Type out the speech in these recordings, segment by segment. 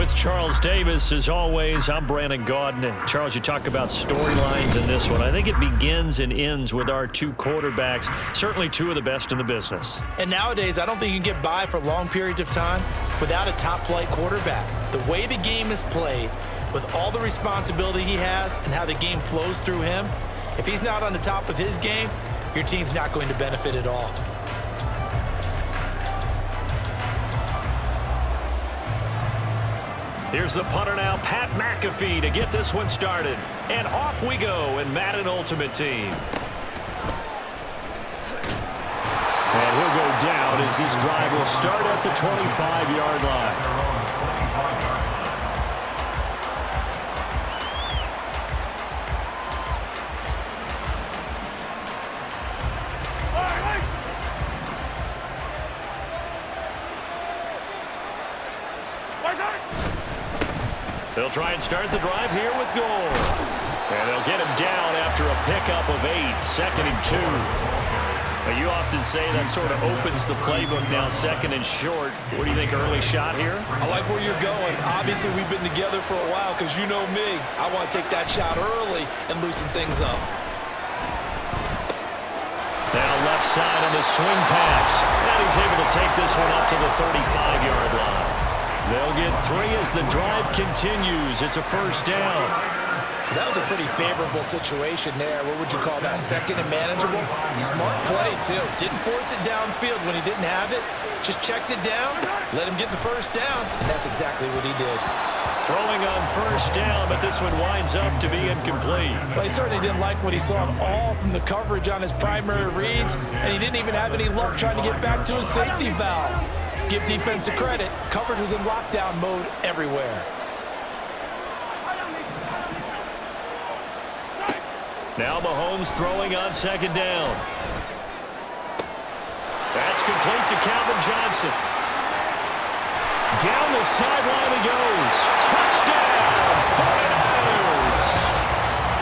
with Charles Davis. As always, I'm Brandon Gaudin. Charles, you talk about storylines in this one. I think it begins and ends with our two quarterbacks, certainly two of the best in the business. And nowadays, I don't think you can get by for long periods of time without a top-flight quarterback. The way the game is played, with all the responsibility he has and how the game flows through him, if he's not on the top of his game, your team's not going to benefit at all. Here's the punter now, Pat McAfee, to get this one started. And off we go in Madden Ultimate Team. And he'll go down as this drive will start at the 25-yard line. They'll try and start the drive here with Gore. And they'll get him down after a pickup of 8, 2nd and 2. Now, you often say that sort of opens the playbook now, 2nd and short. What do you think, early shot here? I like where you're going. Obviously, we've been together for a while because you know me. I want to take that shot early and loosen things up. Now left side on the swing pass. And he's able to take this one up to the 35-yard line. They'll get 3 as the drive continues. It's a first down. That was a pretty favorable situation there. What would you call that? 2nd and manageable? Smart play, too. Didn't force it downfield when he didn't have it. Just checked it down, let him get the first down, and that's exactly what he did. Throwing on first down, but this one winds up to be incomplete. Well, he certainly didn't like what he saw at all from the coverage on his primary reads, and he didn't even have any luck trying to get back to his safety valve. Give defense a credit. Coverage was in lockdown mode everywhere. Now Mahomes throwing on 2nd down. That's complete to Calvin Johnson. Down the sideline he goes. Touchdown, 49ers.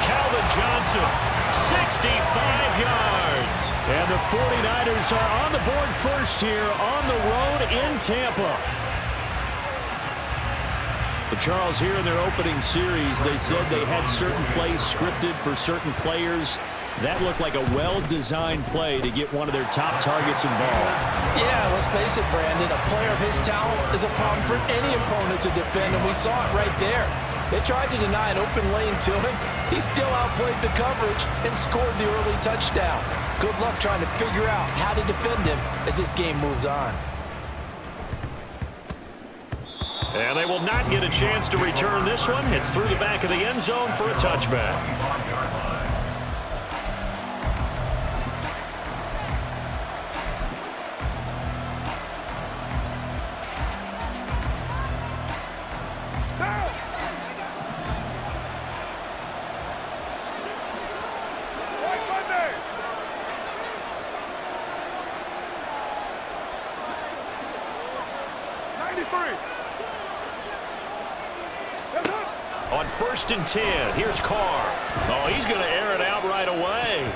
Calvin Johnson, 65 yards. And the 49ers are on the board first here on the road in Tampa. But Charles, here in their opening series, they said they had certain plays scripted for certain players. That looked like a well-designed play to get one of their top targets involved. Yeah, let's face it, Brandon. A player of his talent is a problem for any opponent to defend, and we saw it right there. They tried to deny an open lane to him. He still outplayed the coverage and scored the early touchdown. Good luck trying to figure out how to defend him as this game moves on. And they will not get a chance to return this one. It's through the back of the end zone for a touchback. On 1st and 10, here's Carr. Oh, he's going to air it out right away.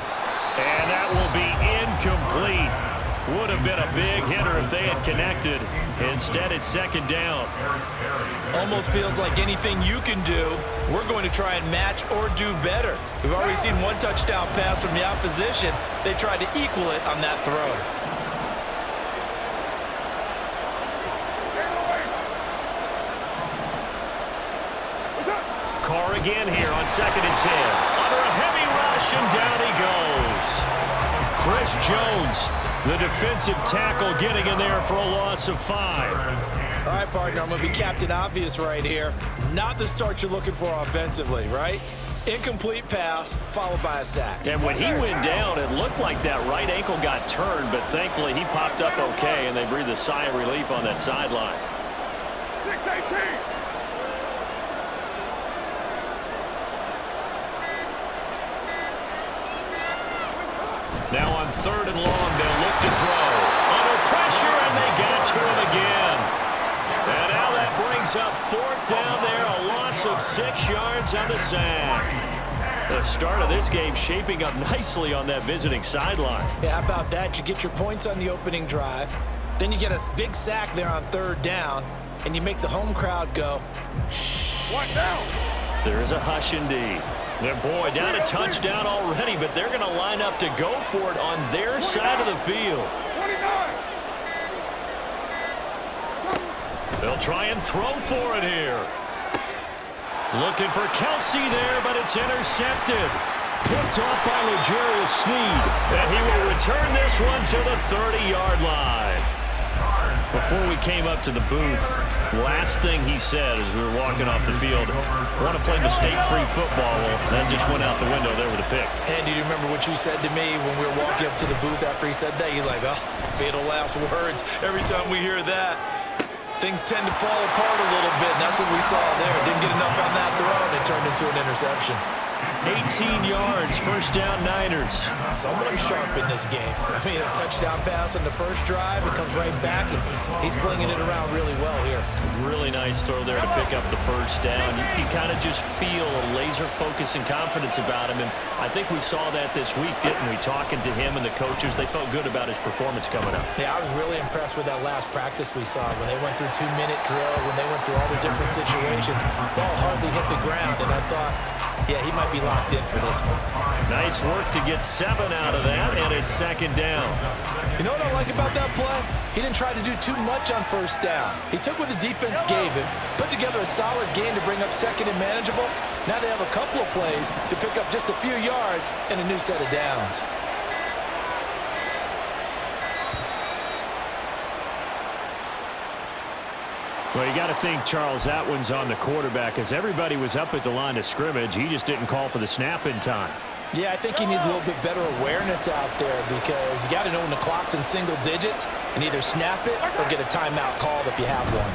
And that will be incomplete. Would have been a big hitter if they had connected. Instead, it's 2nd down. Almost feels like anything you can do, we're going to try and match or do better. We've already seen one touchdown pass from the opposition. They tried to equal it on that throw. Carr again here on 2nd and 10. Under a heavy rush, and down he goes. Chris Jones, the defensive tackle, getting in there for a loss of 5. All right, partner, I'm going to be Captain Obvious right here. Not the start you're looking for offensively, right? Incomplete pass, followed by a sack. And when he went down, it looked like that right ankle got turned, but thankfully he popped up okay, and they breathed a sigh of relief on that sideline. 6-18. Now on 3rd and long, they'll look to throw. Under pressure, and they got to him again. And now that brings up 4th down there, a loss of 6 yards on the sack. The start of this game shaping up nicely on that visiting sideline. Yeah, how about that? You get your points on the opening drive. Then you get a big sack there on 3rd down. and you make the home crowd go, One down. There is a hush indeed. Their boy down a touchdown already, but they're going to line up to go for it on their side of the field. 29. They'll try and throw for it here. Looking for Kelsey there, but it's intercepted. Picked off by L'Jarius Sneed. And he will return this one to the 30-yard line. Before we came up to the booth, last thing he said as we were walking off the field, I want to play mistake-free football. Well, that just went out the window there with a pick. Andy, do you remember what you said to me when we were walking up to the booth after he said that? You're like, oh, fatal last words. Every time we hear that, things tend to fall apart a little bit, and that's what we saw there. Didn't get enough on that throw, and it turned into an interception. 18 yards, first down Niners. Someone sharp in this game. I mean, a touchdown pass on the first drive. It comes right back, and he's flinging it around really well here. Really nice throw there to pick up the first down. You kind of just feel a laser focus and confidence about him, and I think we saw that this week, didn't we? Talking to him and the coaches, they felt good about his performance coming up. Yeah, I was really impressed with that last practice we saw when they went through 2-minute drill, when they went through all the different situations. Ball hardly hit the ground, and I thought, yeah, he might be locked in for this one. Nice work to get 7 out of that, and it's second down. You know what I like about that play? He didn't try to do too much on first down. He took what the defense gave him, put together a solid game to bring up second and manageable. Now they have a couple of plays to pick up just a few yards and a new set of downs. Well, you got to think, Charles, that one's on the quarterback as everybody was up at the line of scrimmage. He just didn't call for the snap in time. Yeah, I think he needs a little bit better awareness out there because you got to know when the clock's in single digits and either snap it or get a timeout called if you have one.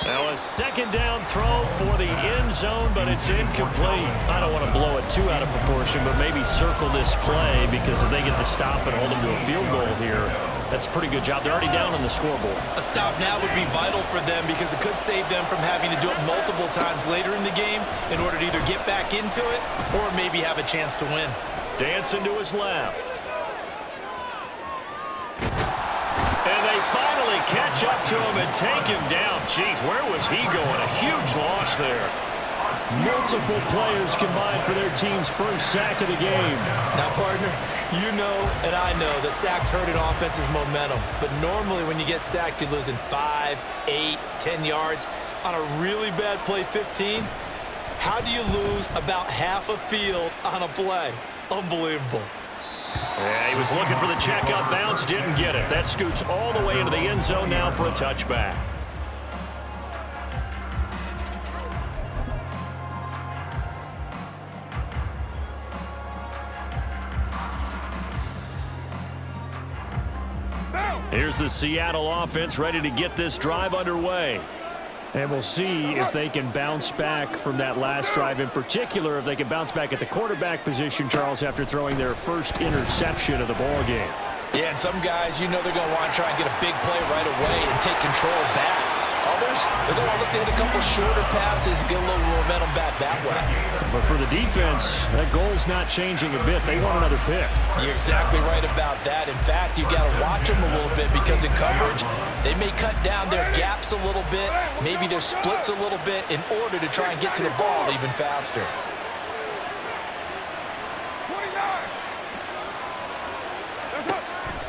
Now a second down throw for the end zone, but it's incomplete. I don't want to blow it too out of proportion, but maybe circle this play because if they get the stop and hold them to a field goal here, that's a pretty good job. They're already down on the scoreboard. A stop now would be vital for them because it could save them from having to do it multiple times later in the game in order to either get back into it or maybe have a chance to win. Dancing to his left. And they finally catch up to him and take him down. Jeez, where was he going? A huge loss there. Multiple players combined for their team's first sack of the game. Now, partner, you know and I know that sacks hurt an offense's momentum. But normally when you get sacked, you're losing 5, 8, 10 yards. On a really bad play 15, how do you lose about half a field on a play? Unbelievable. Yeah, he was looking for the check up bounce, didn't get it. That scoots all the way into the end zone now for a touchback. Here's the Seattle offense ready to get this drive underway. And we'll see if they can bounce back from that last drive. In particular, if they can bounce back at the quarterback position, Charles, after throwing their first interception of the ball game. Yeah, and some guys, you know they're going to want to try and get a big play right away and take control back. Others, they're going to look to hit a couple shorter passes, get a little momentum back that way. But for the defense, that goal's not changing a bit. They want another pick. You're exactly right about that. In fact, you got to watch them a little bit because in coverage, they may cut down their gaps a little bit, maybe their splits a little bit in order to try and get to the ball even faster. 29.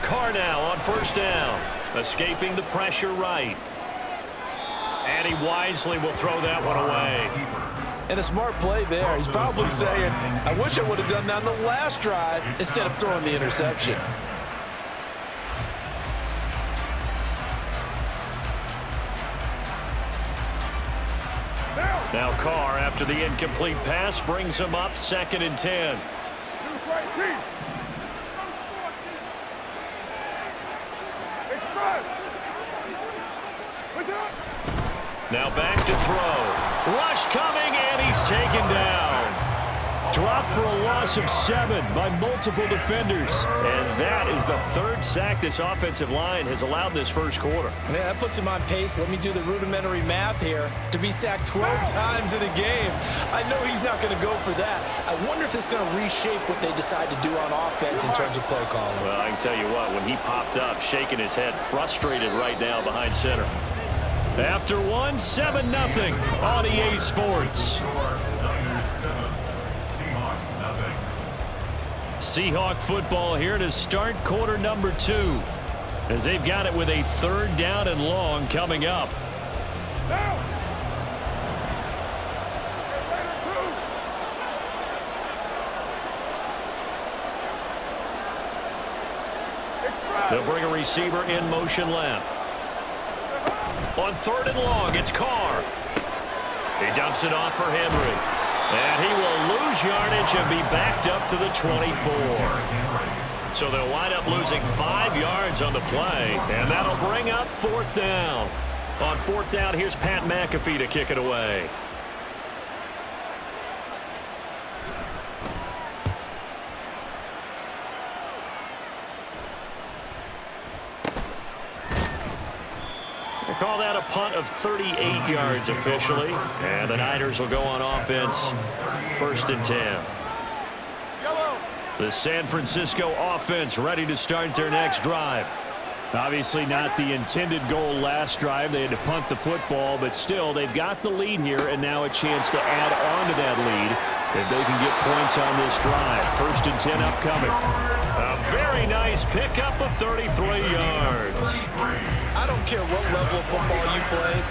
Carr now on first down, escaping the pressure right. And he wisely will throw that one away. And a smart play there. He's probably saying, I wish I would have done that on the last drive instead of throwing the interception. Now Carr, after the incomplete pass, brings him up 2nd and 10. Now back to throw. Rush coming, and he's taken down. Dropped for a loss of 7 by multiple defenders. And that is the 3rd sack this offensive line has allowed this first quarter. Yeah, that puts him on pace. Let me do the rudimentary math here. To be sacked 12 times in a game, I know he's not going to go for that. I wonder if it's going to reshape what they decide to do on offense in terms of play calling. Well, I can tell you what, when he popped up, shaking his head, frustrated right now behind center. After one, 7-0 on EA Sports. Seahawk football here to start quarter number 2, as they've got it with a 3rd down and long coming up. They'll bring a receiver in motion left. On 3rd and long, it's Carr. He dumps it off for Henry. And he will lose yardage and be backed up to the 24. So they'll wind up losing 5 yards on the play, and that'll bring up 4th down. On 4th down, here's Pat McAfee to kick it away. They call that a punt of 38 yards officially. And the Niners will go on offense, 1st and 10. The San Francisco offense ready to start their next drive. Obviously not the intended goal last drive. They had to punt the football, but still they've got the lead here, and now a chance to add on to that lead if they can get points on this drive. 1st and 10 upcoming. A very nice pickup of 33 yards. I don't care what level of football you played.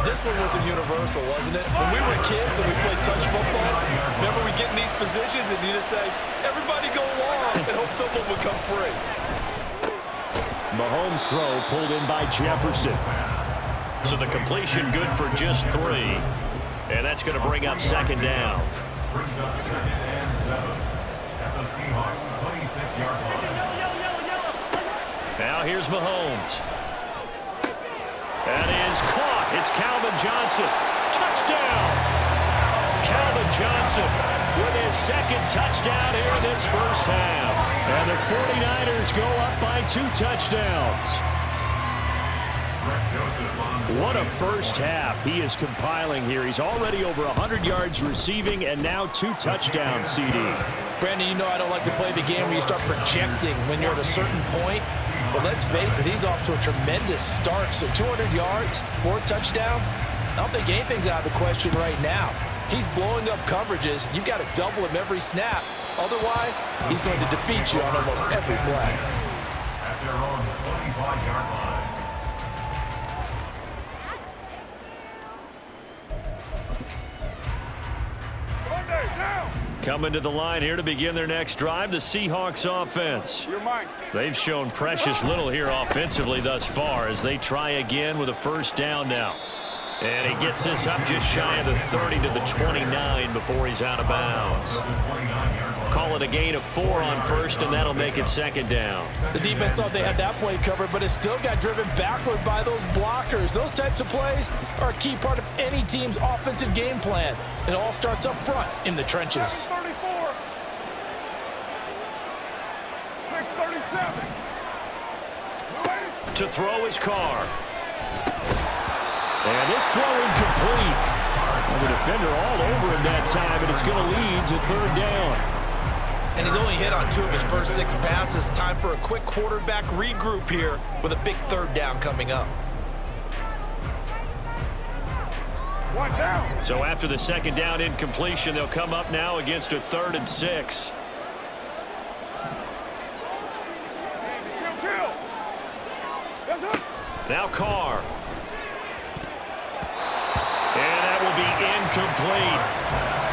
This one was a universal, wasn't it? When we were kids and we played touch football, remember we get in these positions and you just say, everybody go long, and hope someone would come free. Mahomes' throw pulled in by Jefferson. So the completion good for just 3. And that's going to bring up 2nd down. Brings up 2nd and 7 at the Seahawks 26-yard line. Now here's Mahomes. That is caught. It's Calvin Johnson. Touchdown! Calvin Johnson with his 2nd touchdown here in this 1st half. And the 49ers go up by 2 touchdowns. What a 1st half he is compiling here. He's already over 100 yards receiving and now 2 touchdowns, CD. Brandon, you know I don't like to play the game where you start projecting when you're at a certain point. But let's face it, he's off to a tremendous start. So 200 yards, 4 touchdowns. I don't think anything's out of the question right now. He's blowing up coverages. You've got to double him every snap. Otherwise, he's going to defeat you on almost every play. At their own 25-yard line. Coming to the line here to begin their next drive, the Seahawks offense. They've shown precious little here offensively thus far as they try again with a 1st down now. And he gets this up just shy of the 30 to the 29 before he's out of bounds. Call it a gain of 4 on 1st, and that'll make it 2nd down. The defense thought they had that play covered, but it still got driven backward by those blockers. Those types of plays are a key part of any team's offensive game plan. It all starts up front in the trenches. 34. 637. To throw his Carr. And this throw incomplete. And the defender all over him that time, and it's going to lead to 3rd down. And he's only hit on 2 of his first 6 passes. Time for a quick quarterback regroup here with a big 3rd down coming up. 1 down. So after the 2nd down incompletion, they'll come up now against a 3rd and 6. Now Carr. And that will be incomplete.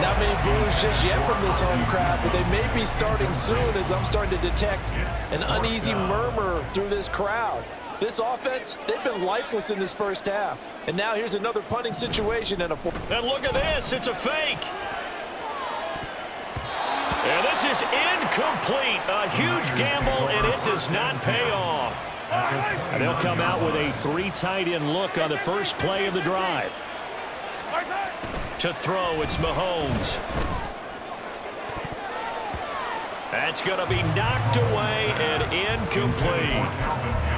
Not many boos just yet from this home crowd, but they may be starting soon as I'm starting to detect an uneasy murmur through this crowd. This offense, they've been lifeless in this 1st half. And now here's another punting situation. And look at this. It's a fake. And this is incomplete. A huge gamble, and it does not pay off. And they'll come out with a 3 tight end look on the first play of the drive. To throw, it's Mahomes. That's going to be knocked away and incomplete.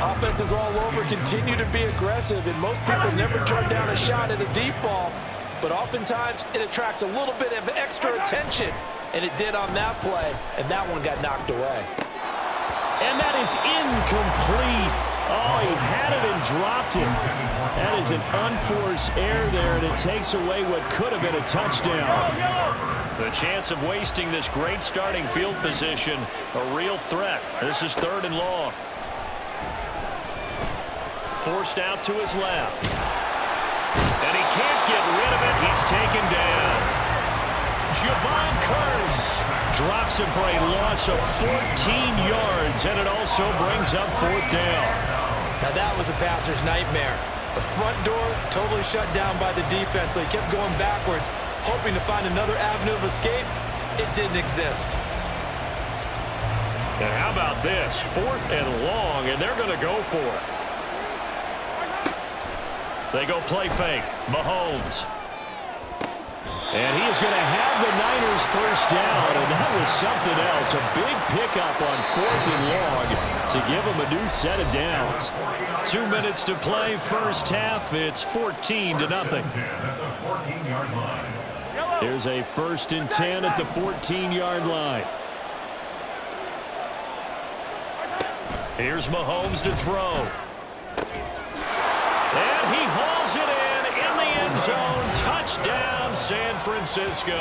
Offense is all over, continue to be aggressive, and most people never turn down a shot at a deep ball. But oftentimes, it attracts a little bit of extra attention, and it did on that play, and that one got knocked away. And that is incomplete. Oh, he had it and dropped it. That is an unforced error there, and it takes away what could have been a touchdown. The chance of wasting this great starting field position, a real threat. This is 3rd and long. Forced out to his left. And he can't get rid of it. He's taken down. Javon Curse drops him for a loss of 14 yards, and it also brings up 4th down. Now that was a passer's nightmare. The front door totally shut down by the defense, so he kept going backwards, hoping to find another avenue of escape. It didn't exist. And how about this? 4th and long, and they're going to go for it. They go play fake. Mahomes. And he is going to have the Niners first down, and that was something else. A big pickup on 4th and long to give them a new set of downs. 2 minutes to play first half. It's 14-0. Here's a 1st and 10 at the 14-yard line. Here's Mahomes to throw. And he hauls it in the end zone. Touchdown, San Francisco.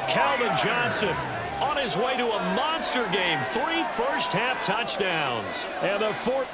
Calvin Johnson on his way to a monster game. 3 first-half touchdowns. And the 4th.